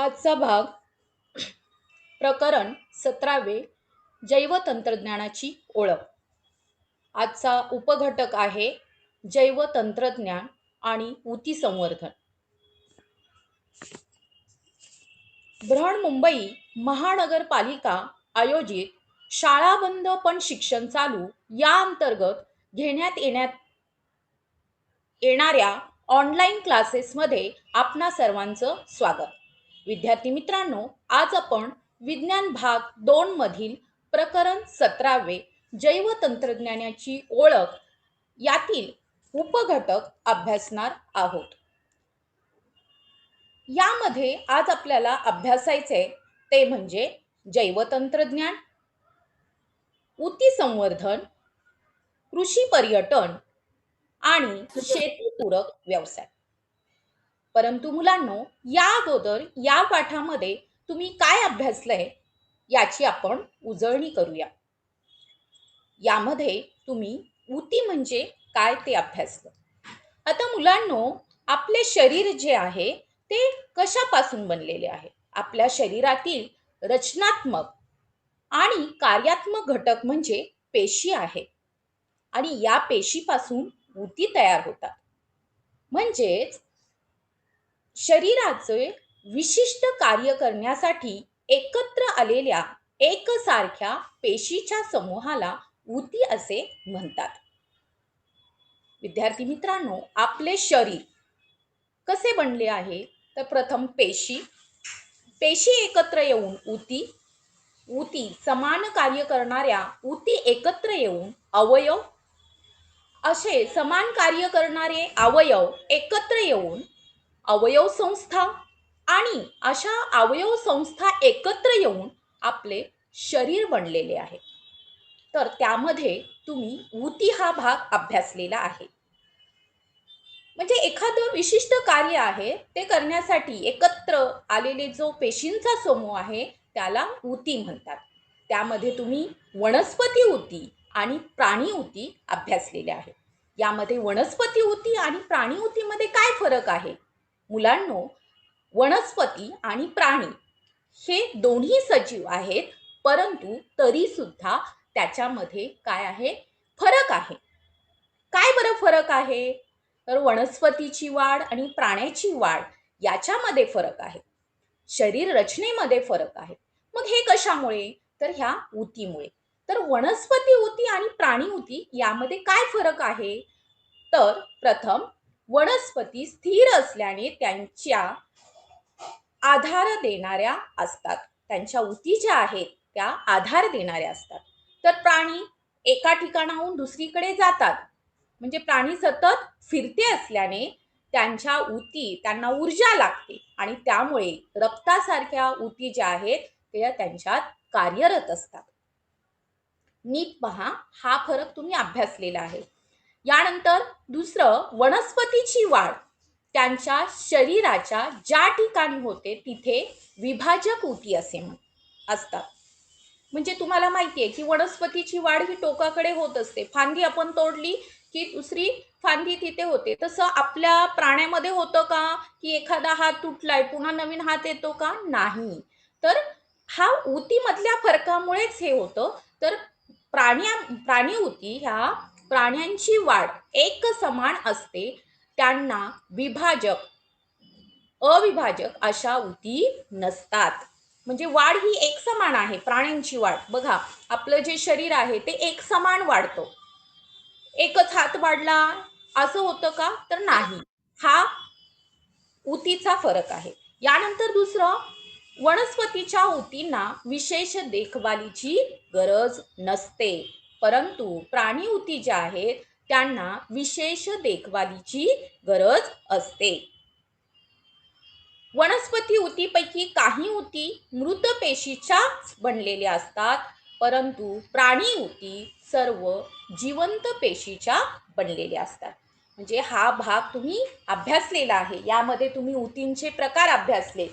आजचा भाग प्रकरण 17वे जैवतंत्रज्ञानाची ओळख. आजचा उपघटक आहे जैवतंत्रज्ञान आणि ऊती संवर्धन. बृहन्मुंबई महानगरपालिका आयोजित शाळा बंद पण शिक्षण चालू या अंतर्गत घेण्यात येणाऱ्या ऑनलाईन क्लासेसमध्ये आपणा सर्वांचं स्वागत. विद्यार्थी मित्रांनो, आज आपण विज्ञान भाग 2 मधील प्रकरण 17वे जैवतंत्रज्ञानाची ओळख यातील उपघटक अभ्यासणार आहोत. यामध्ये आज आपल्याला अभ्यासायचे ते म्हणजे जैवतंत्रज्ञान, ऊती संवर्धन, कृषी पर्यटन आणि शेतीपूरक व्यवसाय. परंतु मुलांनो, या अगोदर या पाठामध्ये तुम्ही काय अभ्यासलंय याची आपण उजळणी करूया. यामध्ये तुम्ही ऊती म्हणजे काय ते अभ्यासलं. आता मुलांनो, आपले शरीर जे आहे ते कशापासून बनलेले आहे? आपल्या शरीरातील रचनात्मक आणि कार्यात्मक घटक म्हणजे पेशी आहे आणि या पेशीपासून ऊती तयार होतात. म्हणजेच शरीराचे विशिष्ट कार्य करण्यासाठी एकत्र आलेल्या एकसारख्या पेशीच्या समूहाला ऊती असे म्हणतात. विद्यार्थी मित्रांनो, आपले शरीर कसे बनले आहे? तर प्रथम पेशी एकत्र येऊन ऊती समान कार्य करणाऱ्या ऊती एकत्र येऊन अवयव, असे समान कार्य करणारे अवयव एकत्र येऊन अवयव संस्था आणि अशा अवयव संस्था एकत्र येऊन आपले शरीर बनलेले आहे. तर त्यामध्ये तुम्ही ऊती हा भाग अभ्यासलेला आहे. म्हणजे एखादं विशिष्ट कार्य आहे ते करण्यासाठी एकत्र आलेले जो पेशींचा समूह आहे त्याला ऊती म्हणतात. त्यामध्ये तुम्ही वनस्पती ऊती आणि प्राणी ऊती अभ्यासलेल्या आहे. यामध्ये वनस्पती ऊती आणि प्राणी ऊतीमध्ये काय फरक आहे? मुलांनो, वनस्पती आणि प्राणी हे दोन्ही सजीव आहेत, परंतु तरी सुद्धा त्याच्यामध्ये काय आहे? फरक आहे. काय बरं फरक आहे? तर वनस्पतीची वाढ आणि प्राण्याची वाढ याच्यामध्ये फरक आहे. शरीर रचनेमध्ये फरक आहे. मग हे कशामुळे? तर ह्या ऊतीमुळे. तर वनस्पती ऊती आणि प्राणी ऊती यामध्ये काय फरक आहे? तर प्रथम, वनस्पती स्थिर असल्याने त्यांच्या आधार देणाऱ्या असतात. त्यांच्या ऊती ज्या आहेत त्या आधार देणाऱ्या असतात. तर प्राणी एका ठिकाणाहून दुसरीकडे जातात. म्हणजे प्राणी सतत फिरते असल्याने त्यांच्या ऊती त्यांना ऊर्जा लागते आणि त्यामुळे रक्तासारख्या ऊती ज्या आहेत त्या त्यांच्यात कार्यरत असतात. नीट पहा, हा फरक तुम्ही अभ्यासलेला आहे. यानंतर दुसरं, वनस्पतीची वाढ त्यांच्या शरीराच्या ज्या ठिकाणी होते तिथे विभाजक ऊती असे असतात. म्हणजे तुम्हाला माहिती आहे की वनस्पतीची वाढ ही टोकाकडे होत असते. फांदी आपण तोडली की दुसरी फांदी तिथे होते. तसं आपल्या प्राण्यामध्ये होतं का की एखादा हात तुटलाय पुन्हा नवीन हात येतो का? नाही. तर हा ऊतीमधल्या फरकामुळेच हे होतं. तर प्राणी ऊती ह्या प्राण्यांची वाढ एक समान असते. त्यांना विभाजक, अविभाजक अशा ऊती नसतात. म्हणजे वाढ ही एक समान आहे. प्राण्यांची वाढ बघा, आपलं जे शरीर आहे ते एक समान वाढतो. एकच हात वाढला असं होतं का? तर नाही. हा ऊतीचा फरक आहे. यानंतर दुसरं, वनस्पतीच्या ऊतींना विशेष देखभालीची गरज नसते, परंतु प्राणी ऊती ज्या आहेत त्यांना विशेष देखभालीची गरज असते. वनस्पती ऊतीपैकी काही ऊती मृत पेशीच्या बनलेल्या असतात, परंतु प्राणी ऊती सर्व जिवंत पेशीच्या बनलेल्या असतात. म्हणजे हा भाग तुम्ही अभ्यासलेला आहे. यामध्ये तुम्ही ऊतींचे प्रकार अभ्यासले.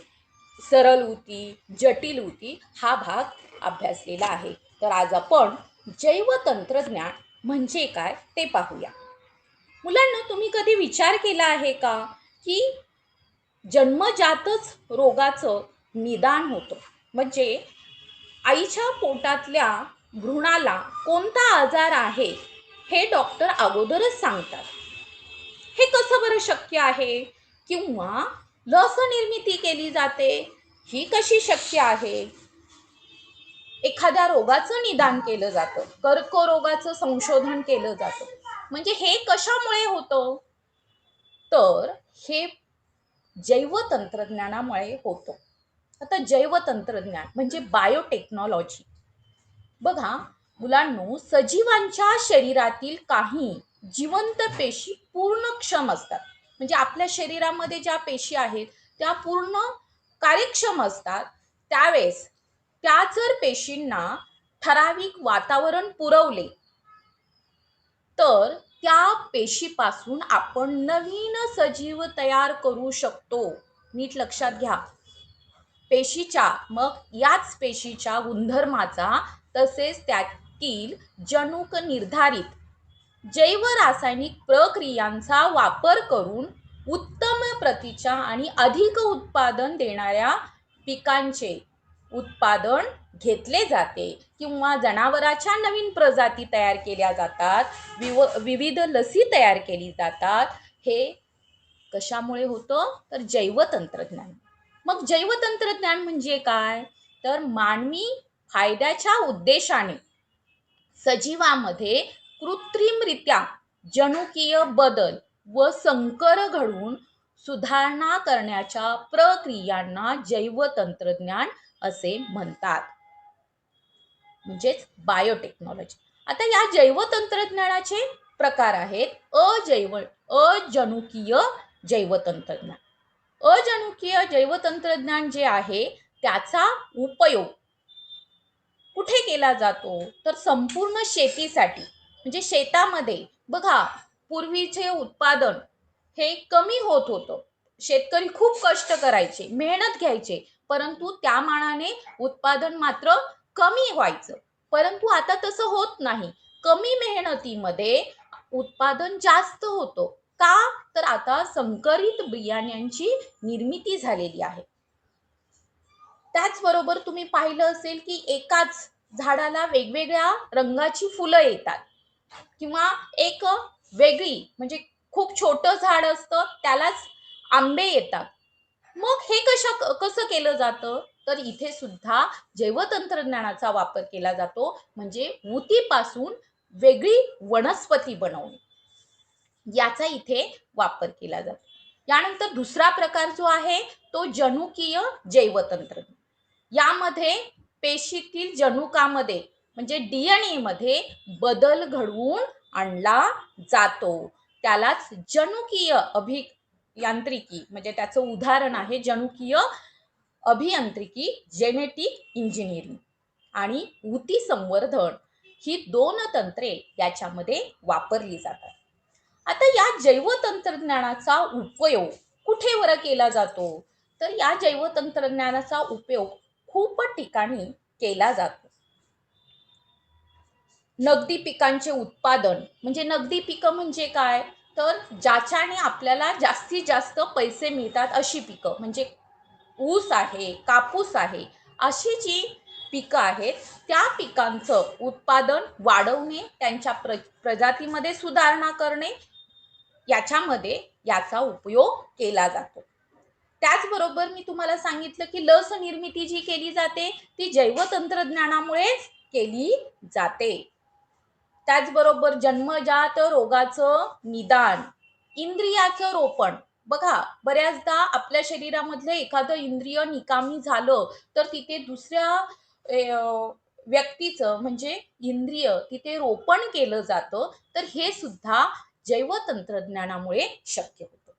सरळ ऊती, जटिल ऊती हा भाग अभ्यासलेला आहे. तर आज आपण जैवतंत्रज्ञान म्हणजे काय ते पाहूया. मुलांना, तुम्ही कधी विचार केला आहे का की जन्मजातच रोगाचं निदान होतं. म्हणजे आईच्या पोटातल्या भ्रूणाला कोणता आजार आहे हे डॉक्टर अगोदरच सांगतात. हे कसं बरं शक्य आहे? किंवा लस निर्मिती केली जाते, ही कशी शक्य आहे? एखाद्या रोगाचं निदान केलं जातं, कर्करोगाचं संशोधन केलं जातं. म्हणजे हे कशामुळे होतं? तर हे जैवतंत्रज्ञानामुळे होतं. आता जैवतंत्रज्ञान म्हणजे बायोटेक्नॉलॉजी. बघा मुलांनो, सजीवांच्या शरीरातील काही जिवंत पेशी पूर्णक्षम असतात. म्हणजे आपल्या शरीरामध्ये ज्या पेशी आहेत त्या पूर्ण कार्यक्षम असतात. त्यावेळेस त्या जर पेशींना ठराविक वातावरण पुरवले तर त्या पेशीपासून आपण नवीन सजीव तयार करू शकतो. नीट लक्षात घ्या. पेशीच्या मग याच पेशीच्या गुणधर्माचा तसेच त्यातील जनुक निर्धारित जैव रासायनिक प्रक्रियांचा वापर करून उत्तम प्रतीच्या आणि अधिक उत्पादन देणाऱ्या पिकांचे उत्पादन घेतले जाते किंवा जनावराच्या नवीन प्रजाती तयार केल्या जातात, विविध लसी तयार केली जातात. हे कशामुळे होतं? तर जैवतंत्रज्ञान. मग जैवतंत्रज्ञान म्हणजे काय? तर मानवी फायद्याच्या उद्देशाने सजीवामध्ये कृत्रिमरित्या जनुकीय बदल व संकर घडवून सुधारणा करण्याच्या प्रक्रियांना जैवतंत्रज्ञान असे म्हणतात. म्हणजेच बायोटेक्नॉलॉजी. आता या जैवतंत्रज्ञानाचे प्रकार आहेत अजनुकीय जैवतंत्रज्ञान. अजनुकीय जैवतंत्रज्ञान जे आहे त्याचा उपयोग कुठे केला जातो? तर संपूर्ण शेतीसाठी. म्हणजे शेतामध्ये बघा पूर्वीचे उत्पादन हे कमी होत होतं. शेतकरी खूप कष्ट करायचे, मेहनत घ्यायचे, परंतु त्या मानाने उत्पादन मात्र कमी व्हायचं. परंतु आता तसं होत नाही. कमी मेहनतीमध्ये उत्पादन जास्त होतं. का? तर आता संकरित बियाण्यांची निर्मिती झालेली आहे. त्याचबरोबर तुम्ही पाहिलं असेल की एकाच झाडाला वेगवेगळ्या रंगाची फुलं येतात किंवा एक वेगळी म्हणजे खूप छोटं झाड असतं त्यालाच आंबे येतात. मग हे कसं केलं जातं? तर इथे सुद्धा जैवतंत्रज्ञानाचा वापर केला जातो. म्हणजे ऊतीपासून वेगळी वनस्पती बनवणे याचा इथे वापर केला जातो. यानंतर दुसरा प्रकार जो आहे तो जनुकीय जैवतंत्रज्ञान. यामध्ये पेशीतील जनुकामध्ये म्हणजे डीएनए मध्ये बदल घडवून आणला जातो. त्यालाच जनुकीय अभियांत्रिकी म्हणजे त्याचं उदाहरण आहे जनुकीय अभियांत्रिकी, जेनेटिक इंजिनिअरिंग आणि ऊती संवर्धन ही दोन तंत्रे याच्यामध्ये वापरली जातात. आता या जैवतंत्रज्ञानाचा उपयोग कुठे वर केला जातो? तर या जैवतंत्रज्ञानाचा उपयोग खूप ठिकाणी केला जातो. नगदी पिकांचे उत्पादन म्हणजे नगदी पिकं म्हणजे काय? तर ज्याच्याने आपल्याला जास्तीत जास्त पैसे मिळतात अशी पिकं म्हणजे ऊस आहे, कापूस आहे, अशी जी पिकं आहेत त्या पिकांचं उत्पादन वाढवणे, त्यांच्या प्रजातीमध्ये सुधारणा करणे याच्यामध्ये याचा उपयोग केला जातो. त्याचबरोबर मी तुम्हाला सांगितलं की लस निर्मिती जी केली जाते ती जैवतंत्रज्ञानामुळेच केली जाते. त्याचबरोबर जन्मजात रोगाचं निदान, इंद्रियाचं रोपण. बघा बऱ्याचदा आपल्या शरीरामधलं एखादं इंद्रिय निकामी झालं तर तिथे दुसऱ्या व्यक्तीचं म्हणजे इंद्रिय तिथे रोपण केलं जातं. तर हे सुद्धा जैवतंत्रज्ञानामुळे शक्य होतं.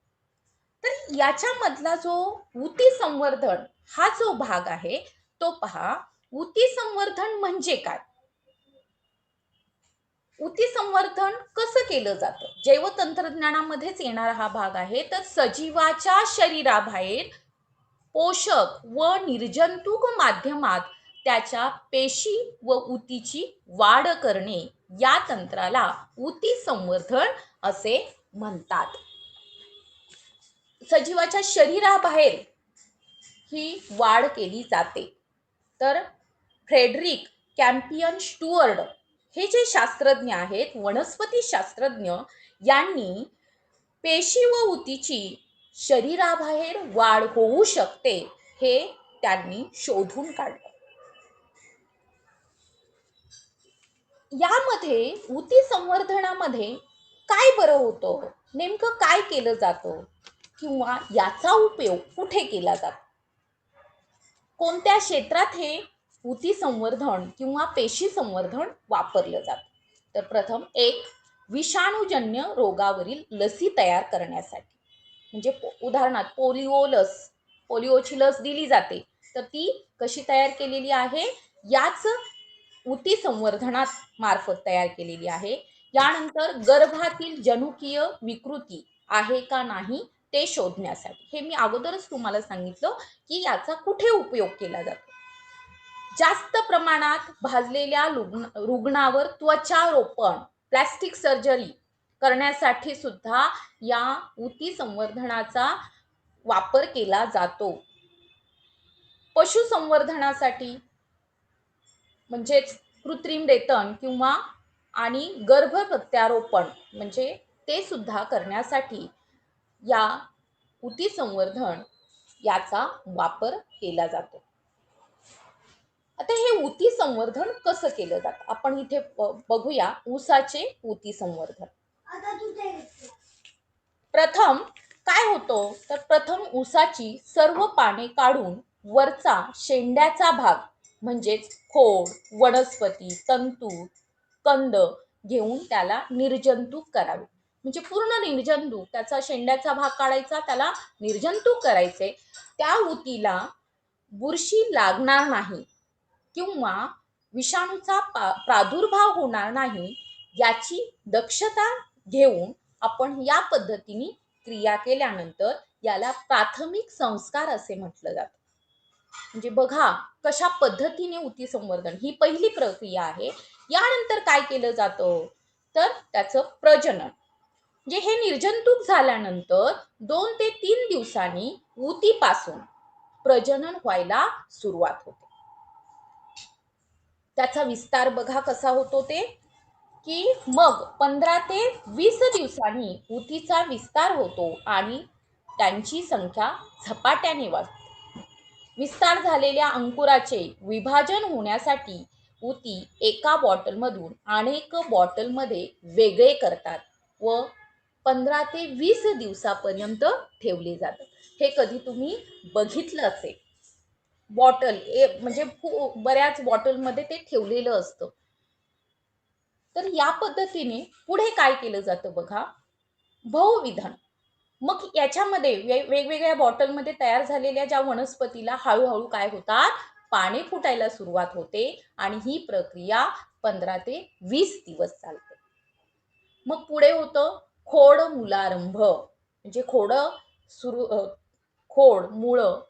तर याच्यामधला जो ऊती संवर्धन हा जो भाग आहे तो पहा. ऊती संवर्धन म्हणजे काय? ऊती संवर्धन कसं केलं जातं? जैवतंत्रज्ञानामध्येच येणारा हा भाग आहे. तर सजीवाच्या शरीराबाहेर पोषक व निर्जंतुक माध्यमात त्याच्या पेशी व ऊतीची वाढ करणे या तंत्राला ऊती संवर्धन असे म्हणतात. सजीवाच्या शरीराबाहेर ही वाढ केली जाते. तर फ्रेडरिक कॅम्पियन स्टुअर्ड हे जे शास्त्रज्ञ आहेत, वनस्पती शास्त्रज्ञ, यांनी पेशी व ऊतीची शरीराबाहेर वाढ होऊ शकते हे त्यांनी शोधून काढलं. यामध्ये ऊती संवर्धनामध्ये काय बरं होतं, नेमकं काय केलं जातं किंवा याचा उपयोग कुठे केला जातो, कोणत्या क्षेत्रात हे ऊती संवर्धन किंवा पेशी संवर्धन वापरलं जातं? तर प्रथम एक विषाणूजन्य रोगावरील लसी तयार करण्यासाठी, म्हणजे उदाहरणार्थ पोलिओची लस दिली जाते, तर ती कशी तयार केलेली आहे, याच ऊती संवर्धनात मार्फत तयार केलेली आहे. यानंतर गर्भातील जनुकीय विकृती आहे का नाही ते शोधण्यासाठी, हे मी अगोदरच तुम्हाला सांगितलं की याचा कुठे उपयोग केला जातो. जास्त प्रमाणात भाजलेल्या रुग्णावर त्वचारोपण, प्लास्टिक सर्जरी करण्यासाठी सुद्धा या ऊती संवर्धनाचा वापर केला जातो. पशुसंवर्धनासाठी म्हणजेच कृत्रिम रेतन किंवा आणि गर्भ प्रत्यारोपण म्हणजे ते सुद्धा करण्यासाठी या ऊती संवर्धन याचा वापर केला जातो. आता हे ऊती संवर्धन कसं केलं जातं, आपण इथे बघूया. ऊसाचे ऊती संवर्धन. प्रथम काय होतं, तर प्रथम ऊसाची सर्व पाने काढून वरचा शेंड्याचा भाग म्हणजेच खोड, वनस्पती, तंतू, कंद घेऊन त्याला निर्जंतुक करावे. म्हणजे पूर्ण निर्जंतुक, त्याचा शेंड्याचा भाग काढायचा, त्याला निर्जंतुक करायचे. त्या ऊतीला बुरशी लागणार नाही किंवा विषाणूचा प्रादुर्भाव होणार नाही याची दक्षता घेऊन आपण या पद्धतीने क्रिया केल्यानंतर याला प्राथमिक संस्कार असे म्हटलं जातं. म्हणजे बघा कशा पद्धतीने ऊती संवर्धन, ही पहिली प्रक्रिया आहे. यानंतर काय केलं जातं, तर त्याचं प्रजनन. म्हणजे हे निर्जंतुक झाल्यानंतर 2 ते 3 दिवसांनी ऊतीपासून प्रजनन व्हायला सुरुवात होते. त्याचा विस्तार बघा कसा होतो ते, की मग 15 ते 20 दिवसांनी ऊतीचा विस्तार होतो आणि त्यांची संख्या झपाट्याने वाढते. विस्तार झालेल्या अंकुराचे विभाजन होण्यासाठी ऊती एका बॉटलमधून अनेक बॉटलमध्ये वेगळे करतात व 15 ते 20 दिवसापर्यंत ठेवले जातात. हे कधी तुम्ही बघितलं असेल. बॉटल म्हणजे बऱ्याच बॉटलमध्ये ते ठेवलेलं असतं. तर या पद्धतीने पुढे काय केलं जातं बघा, बहुविधन. मग याच्यामध्ये वेगवेगळ्या बॉटलमध्ये तयार झालेल्या ज्या वनस्पतीला हळूहळू काय होतात, पाने फुटायला सुरुवात होते आणि ही प्रक्रिया 15 ते 20 दिवस चालते. मग पुढे होतं खोड मूलारंभ, म्हणजे खोड मुळं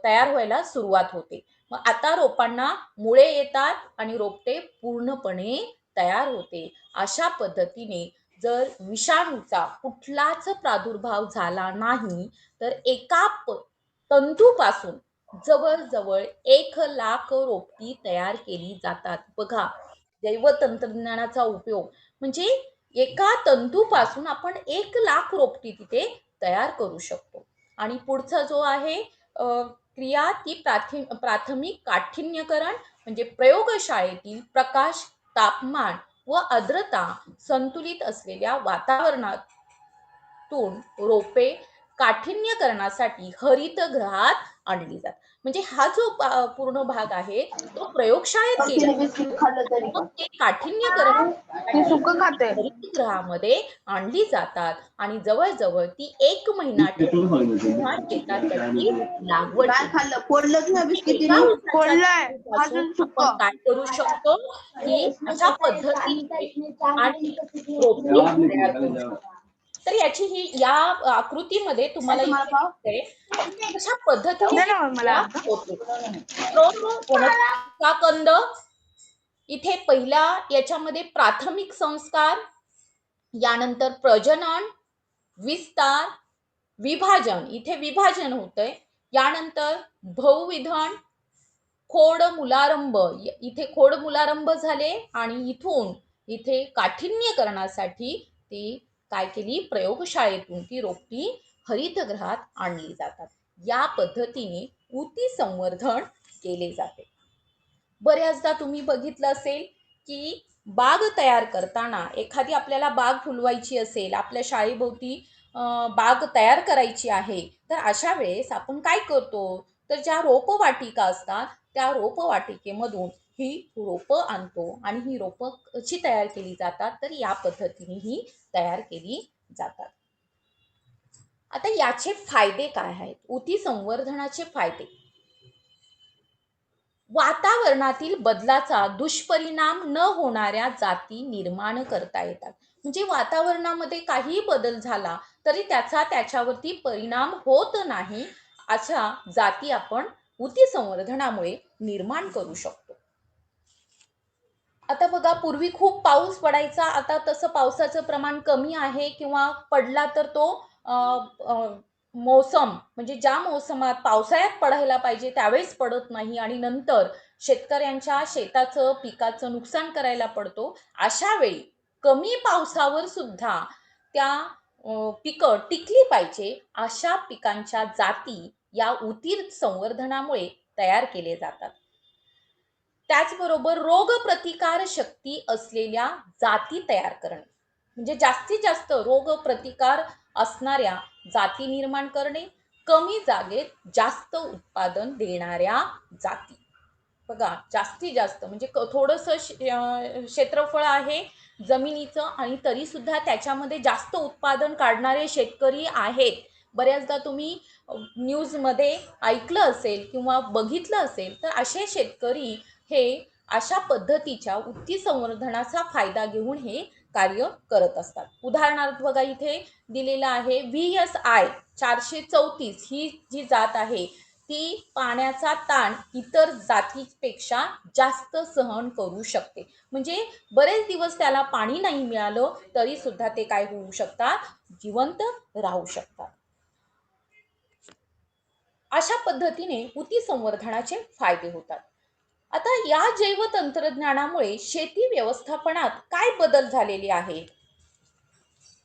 तयार व्हायला सुरुवात होते. मग आता रोपांना मुळे येतात आणि रोपटे पूर्णपणे तयार होते. अशा पद्धतीने जर विषाणूचा कुठलाच प्रादुर्भाव झाला नाही तर एका तंतूपासून जवळजवळ 1,00,000 रोपटी तयार केली जातात. बघा, जैवतंत्रज्ञानाचा उपयोग म्हणजे एका तंतूपासून आपण 1,00,000 रोपटी तिथे तयार करू शकतो. आणि पुढचा जो आहे क्रिया, ती प्राथमिक काठिन्यकरण, म्हणजे प्रयोगशाळेतील प्रकाश, तापमान व आर्द्रता संतुलित असलेल्या वातावरणातून रोपे काठिन्यकरणासाठी हरितगृहात आणली जातात. म्हणजे हा जो पूर्ण भाग आहे तो प्रयोगशाळेत केला मग ते काठिन्यकरण हरितगृहामध्ये आणली जातात आणि जवळजवळ ती 1 महिना किंवा शेतात त्याची लागवड आपण काय करू शकतो, की अशा पद्धतीने आणि रोपटी तयार करू शकतो. तर याची ही या आकृतीमध्ये तुम्हाला इथे कशा पद्धतीने होते. वनस्पतीचा कंद, इथे पहिल्या याच्यामध्ये प्राथमिक संस्कार, यानंतर प्रजनन, विस्तार, विभाजन, इथे विभाजन होतंय, यानंतर बहुविधन खोड मुलारंभ, इथे खोड मुलारंभ झाले आणि इथून इथे काठिन्यकरणासाठी ती काय केली, प्रयोगशाळेतून ती रोपटी हरितगृहात आणली जातात. या पद्धतीने ऊती संवर्धन केले जाते. बऱ्याचदा तुम्ही बघितलं असेल की बाग तयार करताना, एखादी आपल्याला बाग फुलवायची असेल, आपल्या शाळेभोवती बाग तयार करायची आहे, तर अशा वेळेस आपण काय करतो, तर ज्या रोपवाटिका असतात त्या रोपवाटिकेमधून ही रोपं आणतो आणि ही रोपं कशी तयार केली जातात, तर या पद्धतीने ही तयार केली जातात. आता याचे फायदे काय आहेत, ऊती संवर्धनाचे फायदे. वातावरणातील बदलाचा दुष्परिणाम न होणाऱ्या जाती निर्माण करता येतात. म्हणजे वातावरणामध्ये काही बदल झाला तरी त्याचा त्याच्यावरती परिणाम होत नाही, अशा जाती आपण ऊती संवर्धनामुळे निर्माण करू शकतो. आता बघा, पूर्वी खूप पाऊस पडायचा, आता तसं पावसाचं प्रमाण कमी आहे किंवा पडला तर तो अ, अ, मोसम म्हणजे ज्या मोसमात पावसाळ्यात पडायला पाहिजे त्यावेळेस पडत नाही आणि नंतर शेतकऱ्यांच्या शेताचं पिकाचं नुकसान करायला पडतो. अशा वेळी कमी पावसावर सुद्धा त्या पिकं टिकली पाहिजे अशा पिकांच्या जाती या ऊती संवर्धनामुळे तयार केले जातात. त्याचबरोबर रोगप्रतिकार शक्ती असलेल्या जाती तयार करणे, म्हणजे जास्तीत जास्त रोगप्रतिकार असणाऱ्या जाती निर्माण करणे, कमी जागेत जास्त उत्पादन देणाऱ्या जाती. बघा, जास्तीत जास्त म्हणजे थोडंसं क्षेत्रफळ आहे जमिनीचं आणि तरीसुद्धा त्याच्यामध्ये जास्त उत्पादन काढणारे शेतकरी आहेत. बऱ्याचदा तुम्ही न्यूजमध्ये ऐकलं असेल किंवा बघितलं असेल, तर असे शेतकरी हे अशा पद्धतीच्या ऊती संवर्धनाचा फायदा घेऊन हे कार्य करत असतात. उदाहरणार्थ बघा, इथे दिलेलं आहे VSI 434 ही जी जात आहे ती पाण्याचा ताण इतर जातीपेक्षा जास्त सहन करू शकते. म्हणजे बरेच दिवस त्याला पाणी नाही मिळालं तरी सुद्धा ते काय होऊ शकतात, जिवंत राहू शकतात. अशा पद्धतीने ऊती संवर्धनाचे फायदे होतात. आता या जैवतंत्रज्ञानामुळे शेती व्यवस्थापनात काय बदल झालेले आहेत,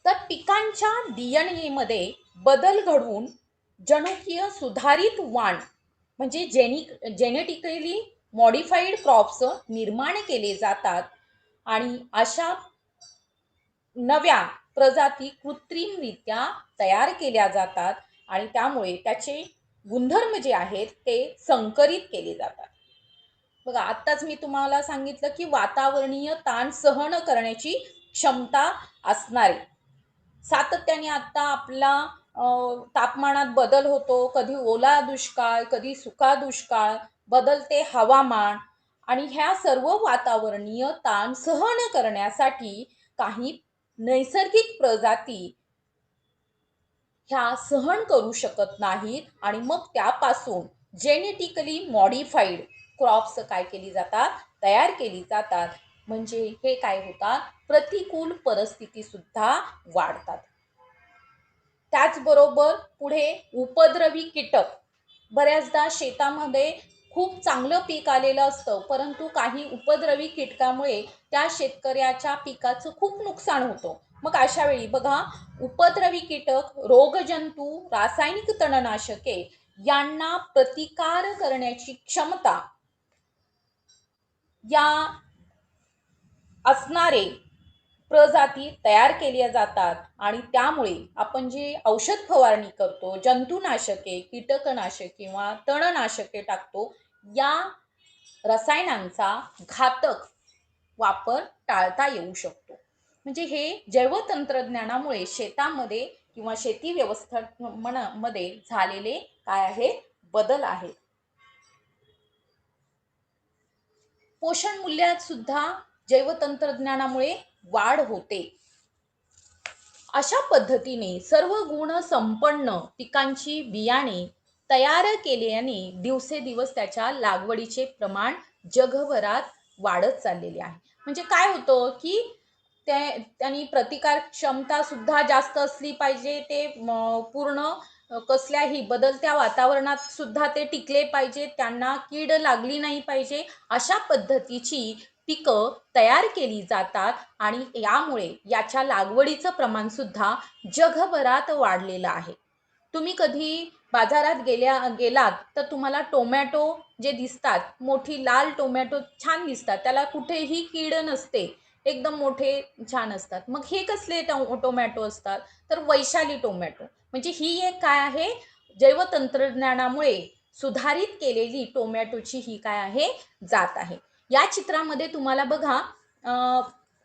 तर पिकांच्या DNA मध्ये बदल घडवून जनुकीय सुधारित वाण म्हणजे जेनेटिकली मॉडिफाईड क्रॉप्स निर्माण केले जातात आणि अशा नव्या प्रजाती कृत्रिमरित्या तयार केल्या जातात आणि त्यामुळे त्याचे गुणधर्म जे आहेत ते संकरित केले जातात. बघा, आत्ताच मी तुम्हाला सांगितलं की वातावरणीय ताण सहन करण्याची क्षमता असणारे, सातत्याने आता आपला तापमानात बदल होतो, कधी ओला दुष्काळ, कधी सुका दुष्काळ, बदलते हवामान आणि ह्या सर्व वातावरणीय ताण सहन करण्यासाठी काही नैसर्गिक प्रजाती ह्या सहन करू शकत नाहीत आणि मग त्यापासून जेनेटिकली मॉडिफाईड क्रॉप्स काय केली जातात, तयार केली जातात. म्हणजे हे काय होतात, प्रतिकूल परिस्थिती सुद्धा वाढतात. त्याचबरोबर पुढे उपद्रवी कीटक, बऱ्याचदा शेतामध्ये खूप चांगलं पीक आलेलं असतं परंतु काही उपद्रवी कीटकामुळे त्या शेतकऱ्याच्या पिकाचं खूप नुकसान होतं. मग अशा वेळी बघा, उपद्रवी कीटक, रोगजंतू, रासायनिक तणनाशके यांना प्रतिकार करण्याची क्षमता या असणारे प्रजाती तयार केल्या जातात आणि त्यामुळे आपण जे औषध फवारणी करतो, जंतुनाशके, कीटकनाशके किंवा तणनाशके टाकतो, या रसायनांचा घातक वापर टाळता येऊ शकतो. म्हणजे हे जैवतंत्रज्ञानामुळे शेतामध्ये किंवा शेती व्यवस्थापनामध्ये झालेले काय आहे, बदल आहेत. पोषण मूल्यात सुद्धा जैवतंत्रज्ञानामुळे वाढ होते. अशा पद्धतीने सर्व गुण संपन्न पिकांची बियाणे तयार केल्याने दिवसेदिवस त्याच्या लागवडीचे प्रमाण जगभरात वाढत चाललेले आहे. म्हणजे काय होतं की त्यांनी प्रतिकार क्षमता सुद्धा जास्त असली पाहिजे, ते पूर्ण कसल्याही बदलत्या वातावरणात सुद्धा ते टिकले पाहिजे, त्यांना कीड लागली नाही पाहिजे, अशा पद्धतीची पिकं तयार केली जातात आणि यामुळे याच्या लागवडीचं प्रमाण सुद्धा जगभरात वाढलेलं आहे. तुम्ही कधी बाजारात गेलात तर तुम्हाला टोमॅटो जे दिसतात, मोठी लाल टोमॅटो छान दिसतात, त्याला कुठेही कीड नसते, एकदम मोठे छान असतात. मग हे कसले टोमॅटो असतात? तर वैशाली टोमॅटो. म्हणजे ही एक काय आहे, जैवतंत्रज्ञानामुळे सुधारित केलेली टोमॅटोची ही काय आहे, जात आहे. या चित्रामध्ये तुम्हाला बघा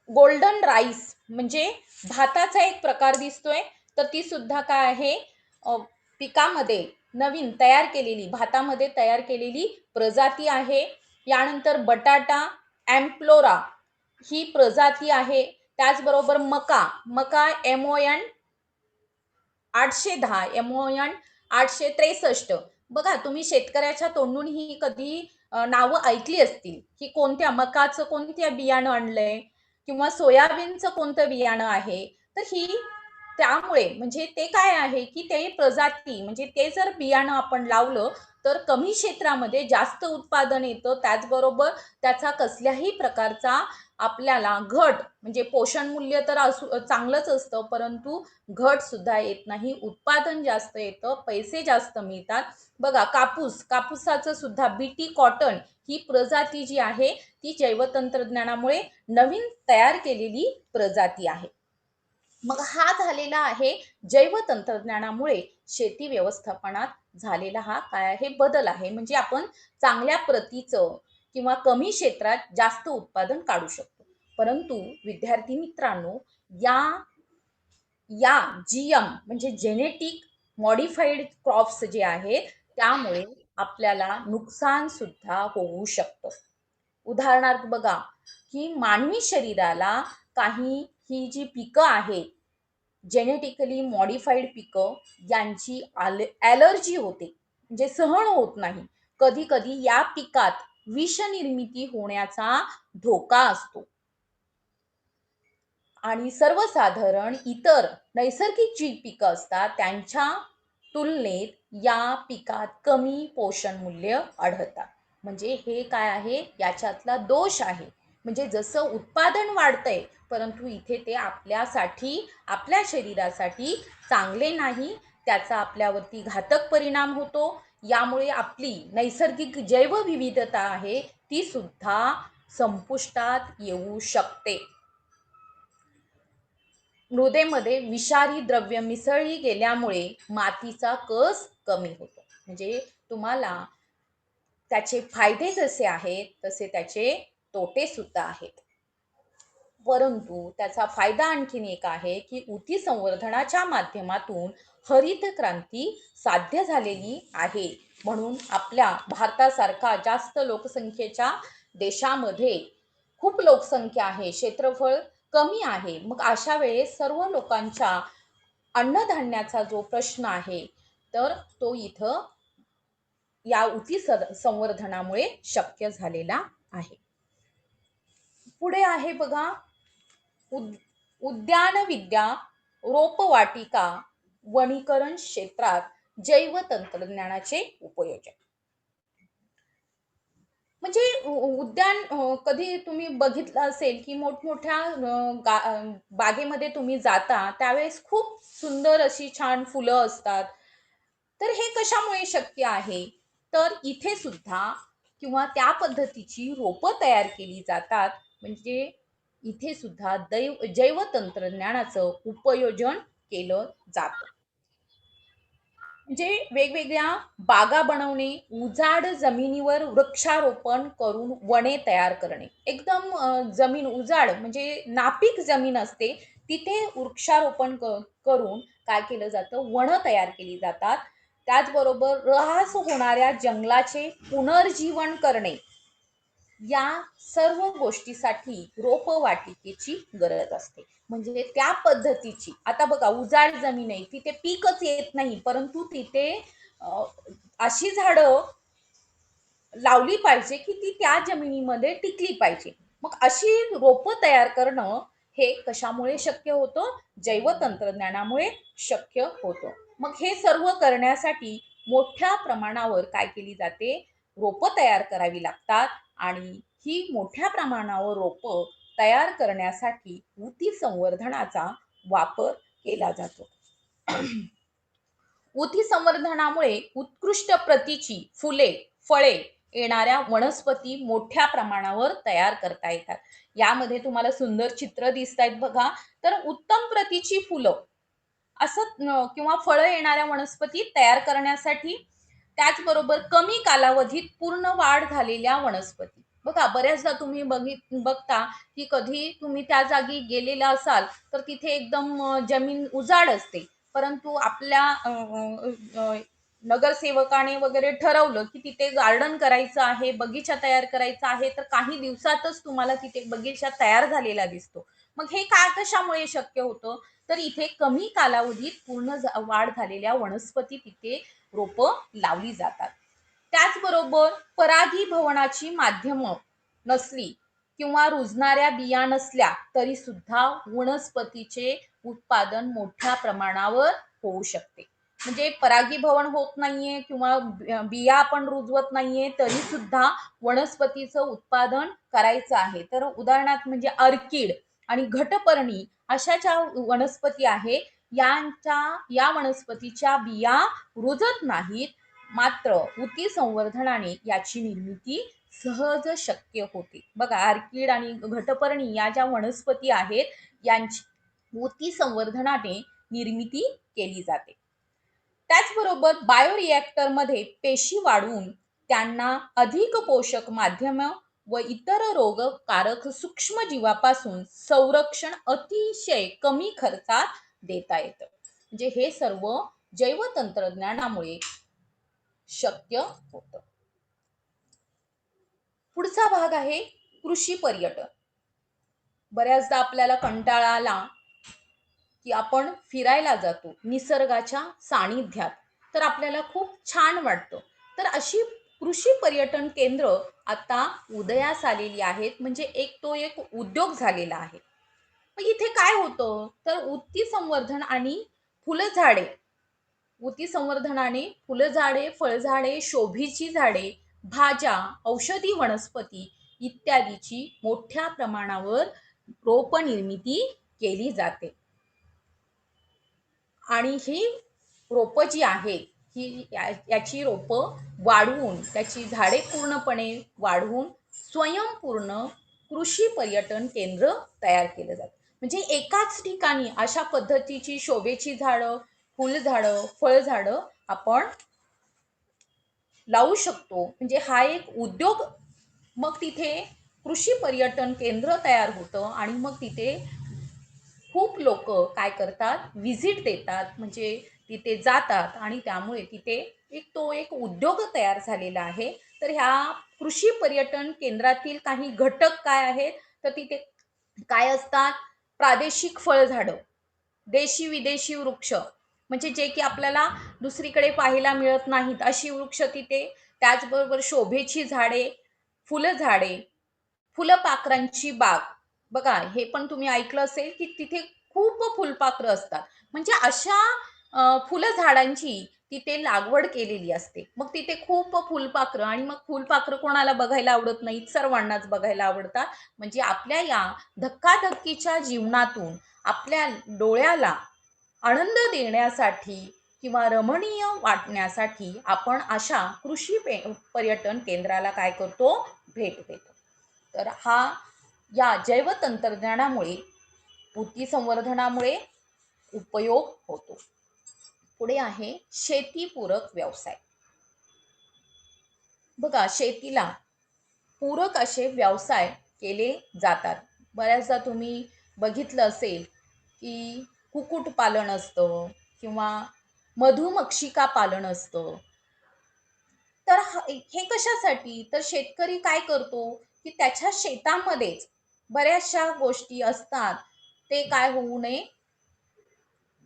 गोल्डन राईस म्हणजे भाताचा एक प्रकार दिसतोय. तर ती सुद्धा काय आहे, अ, पिकामध्ये नवीन तयार केलेली, भातामध्ये तयार केलेली प्रजाती आहे. यानंतर बटाटा ॲम्प्लोरा ही प्रजाती आहे. त्याचबरोबर मका, मका MON 810, MON 863. बघा, तुम्ही शेतकऱ्याच्या तोंडून ही कधी नावं ऐकली असतील, की कोणत्या मकाचं कोणत्या बियाणं आणलंय किंवा सोयाबीनचं कोणतं बियाणं आहे. तर ही त्यामुळे म्हणजे ते काय आहे, की ते प्रजाती म्हणजे ते जर बियाणं आपण लावलं, तर कमी क्षेत्रामध्ये जास्त उत्पादन येतं. त्याचबरोबर त्याचा कसल्याही प्रकारचा आपल्याला घट म्हणजे पोषण मूल्य तर चांगलंच असतं, परंतु घट सुद्धा येत नाही, उत्पादन जास्त येतं, पैसे जास्त मिळतात. बघा, कापूसाचं सुद्धा बीटी कॉटन ही प्रजाती जी आहे, ती जैवतंत्रज्ञानामुळे नवीन तयार केलेली प्रजाती आहे. मग हा झालेला आहे जैवतंत्रज्ञानामुळे शेती व्यवस्थापनात झालेला हा काय आहे, बदल आहे. म्हणजे आपण चांगल्या प्रतीचं किंवा कमी क्षेत्रात जास्त उत्पादन काढू शकतो. परंतु विद्यार्थी मित्रांनो, या या जीएम म्हणजे जेनेटिक मॉडिफाईड क्रॉप्स जे आहेत, त्यामुळे आपल्याला नुकसान सुद्धा होऊ शकतं. उदाहरणार्थ बघा, की मानवी शरीराला काही ही जी पिकं आहेत, जेनेटिकली मॉडिफाईड पिकं, यांची ॲलर्जी होते, म्हणजे सहन होत नाही. कधी कधी या पिकात विषनिर्मिती होण्याचा धोका असतो. आणि सर्वसाधारण इतर नैसर्गिक जी पिकं असतात त्यांच्या तुलनेत या पिकात कमी पोषण मूल्य आढळतात. म्हणजे हे काय आहे, याच्यातला दोष आहे. म्हणजे जसं उत्पादन वाढतंय, परंतु इथे ते आपल्यासाठी, आपल्या शरीरासाठी चांगले नाही, त्याचा आपल्यावरती घातक परिणाम होतो. यामुळे आपली नैसर्गिक जैवविविधता आहे, ती सुद्धा संपुष्टात येऊ शकते. मृदेमध्ये विषारी द्रव्य मिसळली गेल्यामुळे मातीचा कस कमी होतो. म्हणजे तुम्हाला त्याचे फायदे जसे आहेत, तसे त्याचे तोटे सुद्धा आहेत. परंतु त्याचा फायदा आणखीन एक आहे, की ऊती संवर्धनाच्या माध्यमातून हरित क्रांती साध्य झालेली आहे. म्हणून आपल्या भारतासारखा जास्त लोकसंख्येच्या देशामध्ये खूप लोकसंख्या आहे, क्षेत्रफळ कमी आहे. मग अशा वेळेस सर्व लोकांच्या अन्नधान्याचा जो प्रश्न आहे, तर तो इथं या ऊती संवर्धनामुळे शक्य झालेला आहे. पुढे आहे बघा, उद्यानविद्या, रोपवाटिका, वनीकरण क्षेत्रात जैव तंत्रज्ञानाचे उपयोजन. म्हणजे उद्यान, कधी तुम्ही बघितलं असेल, की मोठमोठ्या बागेमध्ये तुम्ही जाता, त्यावेळेस खूप सुंदर अशी छान फुलं असतात. तर हे कशामुळे शक्य आहे? तर इथे सुद्धा किंवा त्या पद्धतीची रोपं तयार केली जातात. म्हणजे इथे सुद्धा जैवतंत्रज्ञानाचं उपयोजन केलं जातं. म्हणजे वेगवेगळ्या बागा बनवणे, उजाड जमिनीवर वृक्षारोपण करून वने तयार करणे. एकदम जमीन उजाड म्हणजे नापीक जमीन असते, तिथे वृक्षारोपण करून काय केलं जातं, वनं तयार केली जातात. त्याचबरोबर ऱ्हास होणाऱ्या जंगलाचे पुनर्जीवन करणे, या सर्व गोष्टीसाठी रोपवाटिकेची गरज असते. म्हणजे त्या पद्धतीची, आता बघा, उजाड जमीन आहे, तिथे पीकच येत नाही, परंतु तिथे अ, अशी झाडं लावली पाहिजे, की ती त्या जमिनीमध्ये टिकली पाहिजे. मग अशी रोपं तयार करणं हे कशामुळे शक्य होतं? जैवतंत्रज्ञानामुळे शक्य होतं. मग हे सर्व करण्यासाठी मोठ्या प्रमाणावर काय केली जाते, रोपं तयार करावी लागतात आणि ही मोठ्या प्रमाणावर रोपं तयार करण्यासाठी ऊती संवर्धनाचा वापर केला जातो. ऊती संवर्धनामुळे उत्कृष्ट प्रतीची फुले, फळे येणाऱ्या वनस्पती मोठ्या प्रमाणावर तयार करता येतात. यामध्ये तुम्हाला सुंदर चित्र दिसतायत बघा. तर उत्तम प्रतीची फुलं असं किंवा फळं येणाऱ्या वनस्पती तयार करण्यासाठी, त्याचबरोबर कमी कालावधीत पूर्ण वाढ झालेल्या वनस्पती. बघा बऱ्याचदा तुम्ही बघता की कधी तुम्ही त्या जागी गेलेला असाल तर तिथे एकदम जमीन उजाड असते. परंतु आपल्या नगरसेवकाने वगैरे ठरवलं की तिथे गार्डन करायचं आहे, बगीचा तयार करायचा आहे, तर काही दिवसातच तुम्हाला तिथे बगीचा तयार झालेला दिसतो. मग हे काय कशामुळे शक्य होतं? तर इथे कमी कालावधीत पूर्ण वाढ झालेल्या वनस्पती तिथे रोपं लावली जातात. त्याचबरोबर परागीभवनाची माध्यमं नसली किंवा रुजणाऱ्या बिया नसल्या तरी सुद्धा वनस्पतीचे उत्पादन मोठ्या प्रमाणावर होऊ शकते. म्हणजे परागीभवन होत नाहीये किंवा बिया आपण रुजवत नाहीये तरी सुद्धा वनस्पतीचं उत्पादन करायचं आहे. तर उदाहरणार्थ म्हणजे ऑर्किड आणि घटपर्णी अशा ज्या वनस्पती आहे, या वनस्पतीच्या बिया रुजत नाहीत, मात्र ऊती संवर्धनाने याची निर्मिती सहज शक्य होते. बघा ऑर्किड आणि घटपर्णी या ज्या वनस्पती आहेत, यांची ऊती संवर्धनाने निर्मिती केली जाते. त्याचबरोबर बायोरिएक्टरमध्ये पेशी वाढवून त्यांना अधिक पोषक माध्यम व इतर रोगकारक सूक्ष्मजीवापासून संरक्षण अतिशय कमी खर्चात देता येतं. म्हणजे हे सर्व जैवतंत्रज्ञानामुळे शक्य होतं. पुढचा भाग आहे कृषी पर्यटन. बऱ्याचदा आपल्याला कंटाळा आला की आपण फिरायला जातो निसर्गाच्या सानिध्यात, तर आपल्याला खूप छान वाटतं. तर अशी कृषी पर्यटन केंद्र आता उदयास आलेली आहेत, म्हणजे एक उद्योग झालेला आहे. मग इथे काय होतं, तर ऊती संवर्धन आणि फुलझाडे, ऊती संवर्धनाने फुलझाडे, फळझाडे, शोभीची झाडे, भाज्या, औषधी वनस्पती इत्यादीची मोठ्या प्रमाणावर रोपनिर्मिती केली जाते. आणि ही रोपं जी आहेत, याची रोपं वाढवून त्याची झाडे पूर्णपणे वाढवून स्वयंपूर्ण कृषी पर्यटन केंद्र तयार केलं जातं. म्हणजे एकाच ठिकाणी अशा पद्धतीची शोभेची झाडं, फुलझाडं, फळझाडं आपण लावू शकतो. म्हणजे हा एक उद्योग. मग तिथे कृषी पर्यटन केंद्र तयार होतं आणि मग तिथे खूप लोक काय करतात, व्हिजिट देतात, म्हणजे तिथे जातात आणि त्यामुळे तिथे एक उद्योग तयार झालेला आहे. तर ह्या कृषी पर्यटन केंद्रातील काही घटक काय आहेत, तर तिथे काय असतात, प्रादेशिक फळझाडं, देशी विदेशी वृक्ष, म्हणजे जे की आपल्याला दुसरीकडे पाहायला मिळत नाहीत अशी वृक्ष तिथे. त्याचबरोबर शोभेची झाडे, फुलझाडे, फुलपाखरांची बाग. बघा हे पण तुम्ही ऐकलं असेल की तिथे खूप फुलपाखरं असतात. म्हणजे अशा फुलझाडांची तिथे लागवड केलेली असते. मग तिथे खूप फुलपाखरं, आणि मग फुलपाखरं कोणाला बघायला आवडत नाहीत, सर्वांनाच बघायला आवडतात. म्हणजे आपल्या या धक्काधक्कीच्या जीवनातून आपल्या डोळ्याला आनंद देण्यासाठी किंवा रमणीय वाटण्यासाठी आपण अशा पर्यटन केंद्राला काय करतो, भेट देतो. तर हा या जैवतंत्रज्ञानामुळे, ऊती संवर्धनामुळे उपयोग होतो. पुढे आहे शेतीपूरक व्यवसाय. बघा शेतीला पूरक असे व्यवसाय केले जातात. बऱ्याचदा तुम्ही बघितलं असेल की कुक्कुटपालन असतं किंवा मधुमक्षिका पालन असतं. तर हे कशासाठी, तर शेतकरी काय करतो की त्याच्या शेतामध्येच बऱ्याचशा गोष्टी असतात, ते काय होऊ नये,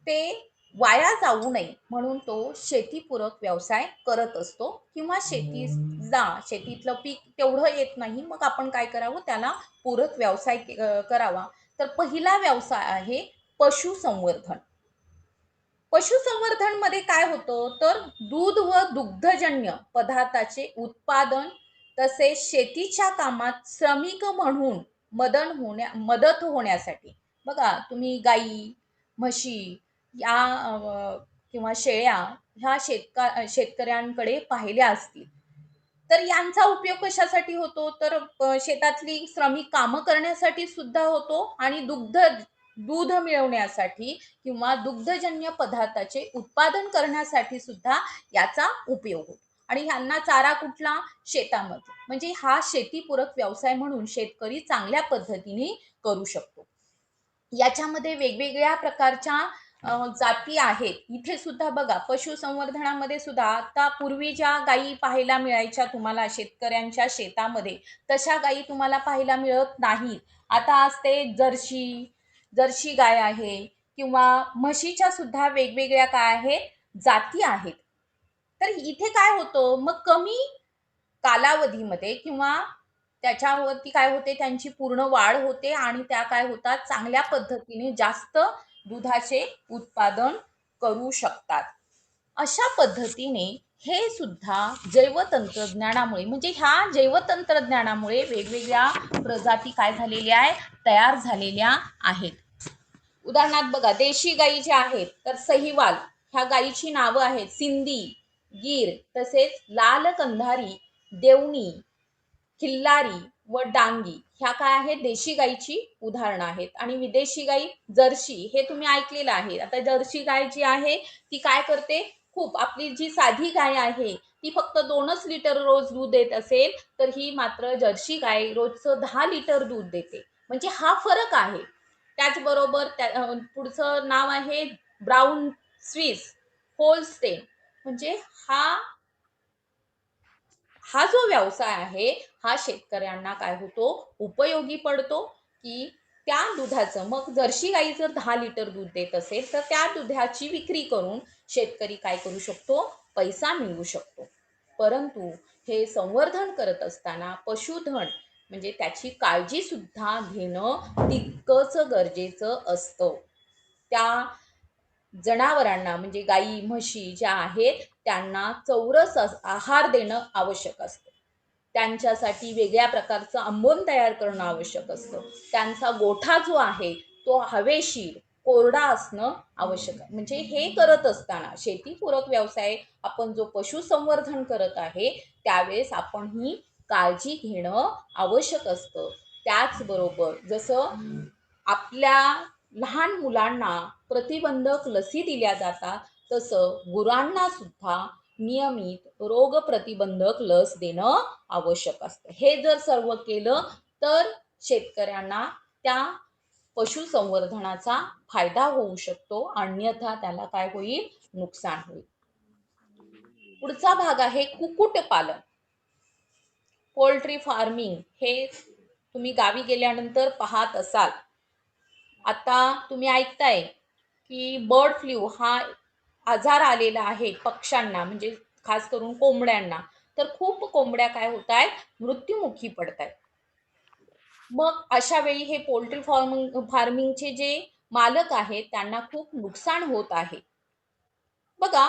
ते वाया जाऊ नये म्हणून तो शेतीपूरक व्यवसाय करत असतो. किंवा शेतीतलं पीक तेवढं येत नाही, मग आपण काय करावं, त्याला पूरक व्यवसाय करावा. तर पहिला व्यवसाय आहे पशुसंवर्धन. पशुसंवर्धन मध्ये काय होतं, तर दूध व दुग्धजन्य पदार्थाचे उत्पादन तसेच शेतीच्या कामात श्रमिक म्हणून मदत होण्यासाठी बघा, तुम्ही गाई, म्हशी या किंवा शेळ्या ह्या शेतकऱ्यांकडे पाहिल्या असतील, तर यांचा उपयोग कशासाठी होतो, तर शेतातली श्रमिक कामं करण्यासाठी सुद्धा होतो आणि दूध मिळवण्यासाठी किंवा दुग्धजन्य पदार्थाचे उत्पादन करण्यासाठी सुद्धा याचा उपयोग होतो. आणि ह्यांना चारा कुठला, शेतामध्ये, म्हणजे हा शेतीपूरक व्यवसाय म्हणून शेतकरी चांगल्या पद्धतीने करू शकतो. याच्यामध्ये वेगवेगळ्या प्रकारच्या जाती आहेत. इथे सुद्धा बघा, पशुसंवर्धनामध्ये सुद्धा आता पूर्वी ज्या गायी पाहायला मिळायच्या तुम्हाला शेतकऱ्यांच्या शेतामध्ये, तशा गायी तुम्हाला पाहायला मिळत नाहीत. आता असते जर्सी गाय आहे किंवा म्हशीच्या सुद्धा वेगवेगळ्या काय आहेत, जाती आहेत. तर इथे काय होतं, मग कमी कालावधीमध्ये किंवा त्याच्यावरती काय होते, त्यांची पूर्ण वाढ होते आणि त्या काय होतात, चांगल्या पद्धतीने जास्त दुधाचे उत्पादन करू शकतात. अशा पद्धतीने हे सुद्धा जैवतंत्रज्ञानामुळे, म्हणजे ह्या जैवतंत्रज्ञानामुळे वेगवेगळ्या प्रजाती काय झालेल्या आहे, तयार झालेल्या आहेत. उदाहरणार्थ बघा, देशी गायी ज्या आहेत, तर सहीवाल ह्या गायीची नावं आहेत सिंधी, गीर, तसेच लाल कंधारी, देवणी, खिल्लारी व डांगी ह्या काय आहेत, देशी गायीची उदाहरणं आहेत. आणि विदेशी गाई जर्सी हे तुम्ही ऐकलेलं आहे. आता जर्सी गाय जी आहे ती काय करते, खूप आपली जी साधी गाय आहे ती फक्त 2च लिटर रोज दूध देत असेल, तर ही मात्र जर्सी गाय रोजचं 10 लिटर दूध देते. म्हणजे हा फरक आहे. त्याचबरोबर पुढचं नाव आहे ब्राऊन स्विस होलस्टेन. म्हणजे हा हा जो व्यवसाय आहे, हा शेतकऱ्यांना काय होतो, उपयोगी पडतो, की त्या दुधाचं, मग जर्सी गाई जर 10 लिटर दूध देत असेल, तर त्या दुधाची विक्री करून शेतकरी काय करू शकतो, पैसा मिळवू शकतो. परंतु हे संवर्धन करत असताना पशुधन म्हणजे त्याची काळजी सुद्धा घेणं तितकंच गरजेचं असतं. त्या जनावरांना म्हणजे गाई, म्हशी ज्या आहेत त्यांना चौरस आहार देणं आवश्यक असतं. त्यांच्यासाठी वेगळ्या प्रकारचं आंबोन तयार करणं आवश्यक असतं. त्यांचा गोठा जो आहे तो हवेशीर, कोरडा असणं आवश्यक आहे. म्हणजे हे करत असताना शेतीपूरक व्यवसाय आपण जो पशुसंवर्धन करत आहे, त्यावेळेस आपण ही काळजी घेणं आवश्यक असतं. त्याचबरोबर जसं आपल्या लहान मुलांना प्रतिबंधक लसी दिल्या जातात, तसं गुरांना सुद्धा नियमित रोग प्रतिबंधक लस देणं आवश्यक असतं. हे जर सर्व केलं तर शेतकऱ्यांना त्या पशुसंवर्धनाचा फायदा होऊ शकतो, अन्यथा त्याला काय होईल, नुकसान होईल. पुढचा भाग आहे कुक्कुटपालन, पोल्ट्री फार्मिंग. हे तुम्ही गावी गेल्यानंतर पाहत असाल. आता तुम्ही ऐकताय की बर्ड फ्लू हा आजार आलेला आहे पक्ष्यांना, म्हणजे खास करून कोंबड्यांना. तर खूप कोंबड्या काय होत आहेत, मृत्युमुखी पडत आहेत. मग अशा वेळी हे पोल्ट्री फार्मिंगचे जे मालक आहेत त्यांना खूप नुकसान होत आहे. बघा,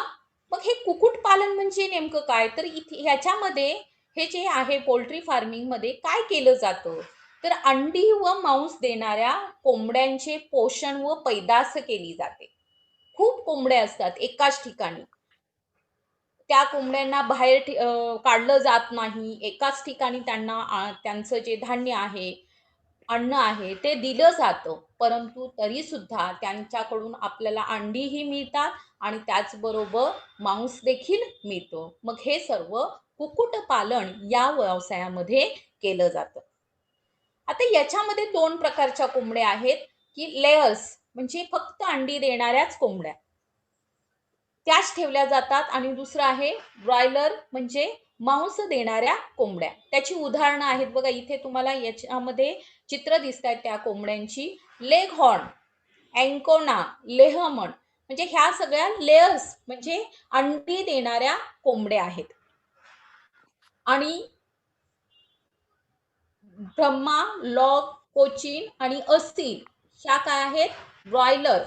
मग हे कुक्कुटपालन म्हणजे नेमकं काय, तर इथे ह्याच्यामध्ये हे जे आहे पोल्ट्री फार्मिंगमध्ये काय केलं जातं, तर अंडी व मांस देणाऱ्या कोंबड्यांचे पोषण व पैदास केली जाते. खूप कोंबड्या असतात एकाच ठिकाणी. त्या कोंबड्यांना बाहेर काढलं जात नाही. एकाच ठिकाणी त्यांना त्यांचं जे धान्य आहे, अन्न आहे ते दिलं जातं. परंतु तरीसुद्धा त्यांच्याकडून आपल्याला अंडीही मिळतात आणि त्याचबरोबर मांस देखील मिळतो. मग हे सर्व कुक्कुटपालन या व्यवसायामध्ये केलं जातं. आता याच्यामध्ये 2 प्रकारच्या कोंबड्या आहेत, की लेयर्स म्हणजे फक्त अंडी देणाऱ्याच कोंबड्या. त्याच ठेवल्या जातात आणि दुसरं आहे ब्रॉयलर म्हणजे मांस देणाऱ्या कोंबड्या. त्याची उदाहरणं आहेत बघा, इथे तुम्हाला याच्यामध्ये चित्र दिसत आहेत त्या कोंबड्यांची. लेगहॉर्न, अँकोना, लेहमन म्हणजे ह्या सगळ्या लेयर्स म्हणजे अंडी देणाऱ्या कोंबड्या आहेत. आणि ब्रह्मा, लॉग, कोचीन आणि अस्सी ह्या काय आहेत, ब्रॉयलर.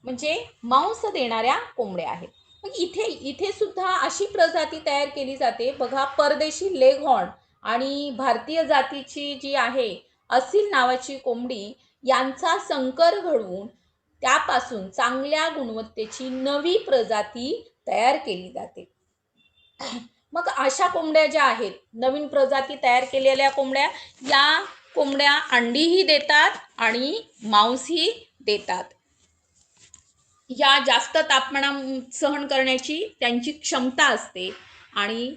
म्हणजे मांस देणाऱ्या कोंबड्या आहेत. मग इथे इथे सुद्धा अशी प्रजाती तयार केली जाते बघा. परदेशी लेघॉर्न आणि भारतीय जातीची जी आहे असील नावाची कोंबडी यांचा संकर घडवून त्यापासून चांगल्या गुणवत्तेची नवी प्रजाती तयार केली जाते. मग अशा कोंबड्या ज्या आहेत, नवीन प्रजाती तयार केलेल्या कोंबड्या, या कोंबड्या अंडीही देतात आणि मांसही देतात. या जास्त तापमान सहन करण्याची त्यांची क्षमता असते आणि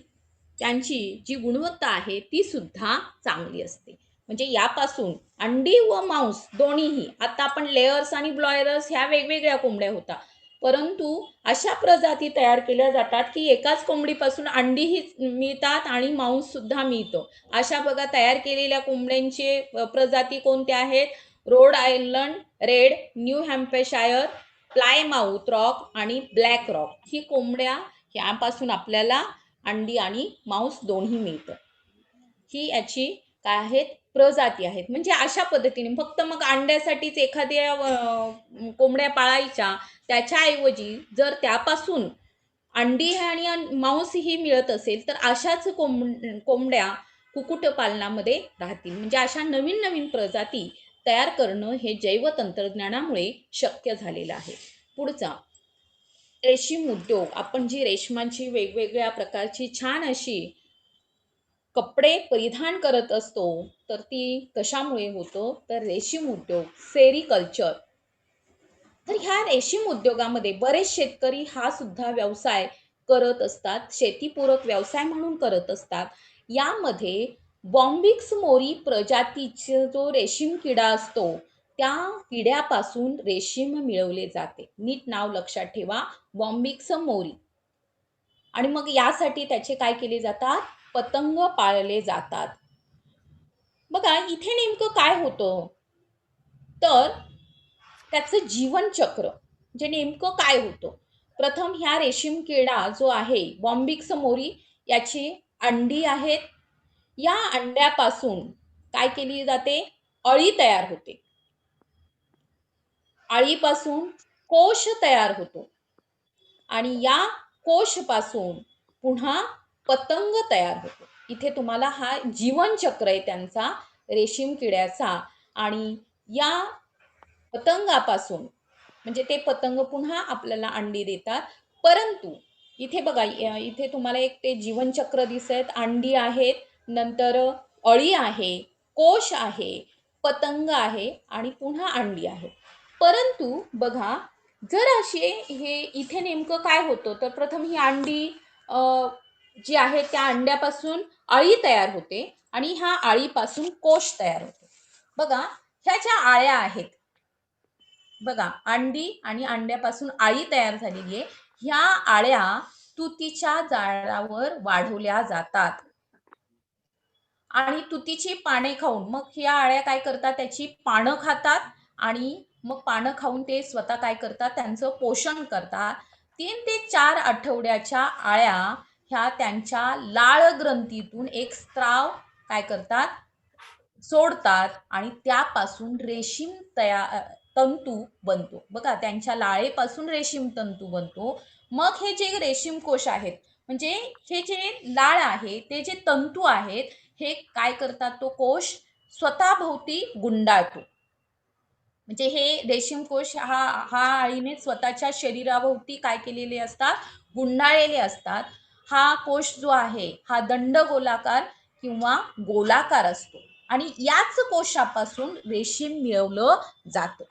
त्यांची जी गुणवत्ता आहे ती सुद्धा चांगली असते. म्हणजे यापासून अंडी व मांस दोन्हीही, आता आपण लेयर्स आणि ब्लॉयरर्स ह्या वेगवेगळ्या कोंबड्या होता, परंतु अशा प्रजाती तयार केल्या जातात की एकाच कोंबडीपासून अंडीही मिळतात आणि मांस सुद्धा मिळतं. अशा बघा तयार केलेल्या कोंबड्यांचे प्रजाती कोणत्या आहेत? Road island red, new Hampshire, Plymouth rock आणि ब्लॅक रॉक ही कोंबड्या, यापासून आपल्याला अंडी आणि मांस दोन्ही मिळतं. ही याची काय आहेत? प्रजाती आहेत. म्हणजे अशा पद्धतीने फक्त मग अंड्यासाठीच एखाद्या कोंबड्या पाळायच्या, त्याच्याऐवजी जर त्यापासून अंडी आणि मांसही मिळत असेल तर अशाच कोंबड्या कुक्कुटपालनामध्ये राहतील. म्हणजे अशा नवीन नवीन प्रजाती तयार करणं हे जैवतंत्रज्ञानामुळे शक्य झालेलं आहे. पुढचा रेशीम उद्योग. आपण जी रेशमाची वेगवेगळ्या प्रकारची छान अशी कपडे परिधान करत असतो, तर ती कशामुळे होतो? तर रेशीम उद्योग, सेरिकल्चर. तर ह्या रेशीम उद्योगामध्ये बरेच शेतकरी हा सुद्धा व्यवसाय करत असतात, शेतीपूरक व्यवसाय म्हणून करत असतात. यामध्ये बॉम्बिक्स मोरी प्रजातीचा जो रेशीम किडा असतो, त्या किड्यापासून रेशीम मिळवले जाते. नीट नाव लक्षात ठेवा, बॉम्बिक्स मोरी. आणि मग यासाठी त्याचे काय केले जातात? पतंग पाळले जातात. बघा इथे नेमकं काय होतं? तर त्याचं जीवनचक्र म्हणजे नेमकं काय होतं? प्रथम ह्या रेशीम किडा जो आहे बॉम्बिक्स मोरी, याची अंडी आहेत. या अंड्यापासून काय केली जाते? अळी तयार होते. अळीपासून कोश तयार होतो आणि या कोशपासून पुन्हा पतंग तयार होतो. इथे तुम्हाला हा जीवनचक्र आहे त्यांचा, रेशीम किड्याचा. आणि या पतंगापासून म्हणजे ते पतंग पुन्हा आपल्याला अंडी देतात. परंतु इथे बघा, इथे तुम्हाला एक ते जीवनचक्र दिसत, अंडी आहेत, नंतर अळी आहे, कोश आहे, पतंग आहे आणि पुन्हा अंडी आहे. परंतु बघा, जर असे हे इथे नेमकं काय होतं? तर प्रथम ही अंडी अ, जी आहे त्या अंड्यापासून अळी तयार होते आणि ह्या अळीपासून कोश तयार होतो. बघा, ह्या ज्या आळ्या आहेत, बघा अंडी आणि अंड्यापासून अळी तयार झालेली आहे. ह्या आळ्या तुतीच्या झाडावर वाढवल्या जातात आणि तुतीची पाने खाऊन मग ह्या आळ्या काय करतात? त्याची पानं खातात आणि मग पानं खाऊन ते स्वतः काय करतात? त्यांचं पोषण करतात. 3 ते 4 आठवड्याच्या आळ्या ह्या त्यांच्या लाळ ग्रंथीतून एक स्त्राव काय करतात? सोडतात आणि त्यापासून रेशीम तंतू बनतो. बघा, त्यांच्या लाळेपासून रेशीम तंतू बनतो. मग हे जे रेशीम कोश आहेत, म्हणजे हे जे लाळ आहे, ते जे तंतू आहेत, हे काय करतात? तो कोश स्वतःभोवती गुंडाळतो. म्हणजे हे रेशीम कोश हा हा आळीने स्वतःच्या शरीराभोवती काय केलेले असतात? गुंडाळलेले असतात. हा कोश जो आहे हा दंडगोलाकार किंवा गोलाकार असतो आणि याच कोशापासून रेशीम मिळवलं जातं.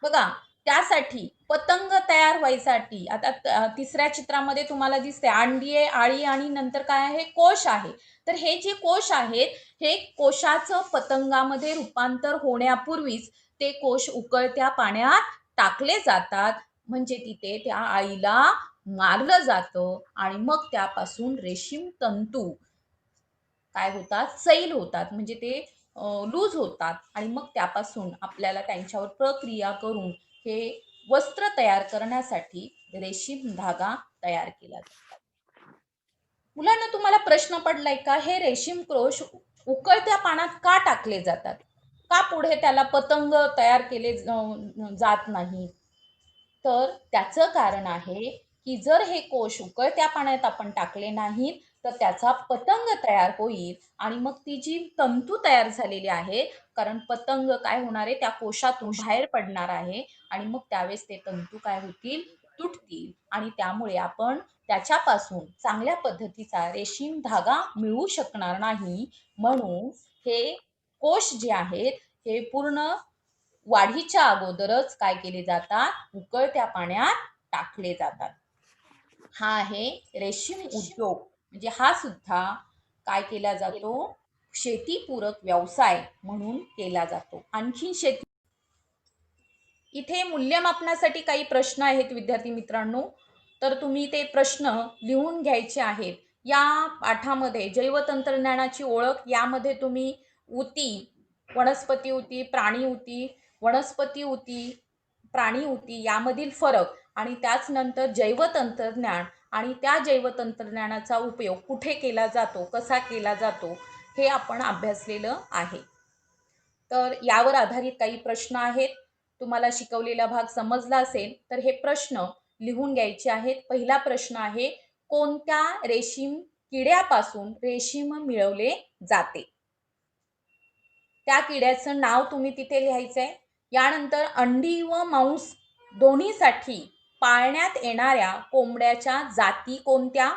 बघा, त्यासाठी पतंग तयार व्हायसाठी आता तिसऱ्या चित्रामध्ये तुम्हाला दिसते अंडी आहे, आळी आणि नंतर काय आहे? कोश आहे. तर हे जे कोश आहेत, हे कोशाचं पतंगामध्ये रूपांतर होण्यापूर्वीच ते कोश उकळत्या पाण्यात टाकले जातात. म्हणजे तिथे त्या आळीला मारलं जातं आणि मग त्यापासून रेशीम तंतू काय होतात? सैल होतात. म्हणजे ते लूज होतात आणि मग त्यापासून आपल्याला त्यांच्यावर प्रक्रिया करून हे वस्त्र तयार करण्यासाठी रेशीम धागा तयार केला जातो. मुलांना तुम्हाला प्रश्न पडलाय का? हे रेशीम कोश उकळत्या पाण्यात का टाकले जातात? का पुढे त्याला पतंग तयार केले जात नाही? तर त्याचं कारण आहे की जर हे कोश उकळत्या पाण्यात आपण टाकले नाहीत तर त्याचा पतंग तयार होईल आणि मग ती जी तंतू तयार झालेली आहे, कारण पतंग काय होणार आहे त्या कोशातून बाहेर पडणार आहे आणि मग त्यावेळेस ते तंतू काय होतील, तुटतील आणि त्यामुळे आपण त्याच्यापासून चांगल्या पद्धतीचा रेशीम धागा मिळवू शकणार नाही. म्हणून हे कोश जे आहेत हे पूर्ण वाढीच्या अगोदरच काय केले जातात, उकळत्या पाण्यात टाकले जातात. हा आहे रेशीम उद्योग. म्हणजे हा सुद्धा काय केला जातो, शेतीपूरक व्यवसाय म्हणून केला जातो. आणखी शेती इथे मूल्यमापनासाठी काही प्रश्न आहेत विद्यार्थी मित्रांनो, तर तुम्ही ते प्रश्न लिहून घ्यायचे आहेत. या पाठामध्ये जैवतंत्रज्ञानाची ओळख यामध्ये तुम्ही ऊती, वनस्पती ऊती, प्राणी ऊती, वनस्पती ऊती, प्राणी ऊती यामधील फरक आणि त्याच नंतर जैवतंत्रज्ञान आणि त्या जैवतंत्रज्ञानाचा उपयोग कुठे केला जातो, कसा केला जातो हे आपण अभ्यासलेलं आहे. तर यावर आधारित काही प्रश्न आहेत. तुम्हाला शिकवलेला भाग समजला असेल तर हे प्रश्न लिहून घ्यायचे आहेत. पहिला प्रश्न आहे, कोणत्या रेशीम किड्यापासून रेशीम मिळवले जाते? त्या किड्याचं नाव तुम्ही तिथे लिहायचंय. यानंतर अंडी व मांस दोन्हीसाठी पाळण्यात येणाऱ्या कोंबड्याच्या जाती कोणत्या?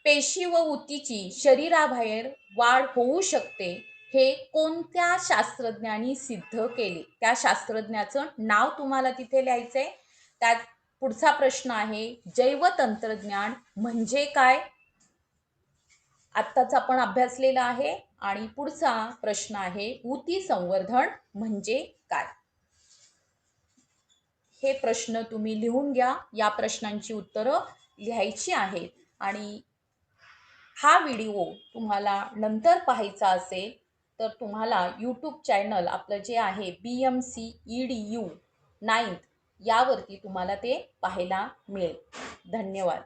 पेशी व ऊतीची शरीराबाहेर वाढ होऊ शकते हे कोणत्या शास्त्रज्ञांनी सिद्ध केले? त्या शास्त्रज्ञाचं नाव तुम्हाला तिथे लिहायचंय. त्यात पुढचा प्रश्न आहे, जैवतंत्रज्ञान म्हणजे काय? आत्ताच आपण अभ्यासलेला आहे. आणि पुढचा प्रश्न आहे, ऊती संवर्धन म्हणजे काय? हे प्रश्न तुम्ही लिहून घ्या. या प्रश्नांची उत्तरं लिहायची आहेत. आणि हा व्हिडिओ तुम्हाला नंतर पाहायचा असेल तर तुम्हाला यूट्यूब चॅनल आपलं जे आहे BMC EDU 9th यावरती तुम्हाला ते पाहायला मिळेल. धन्यवाद.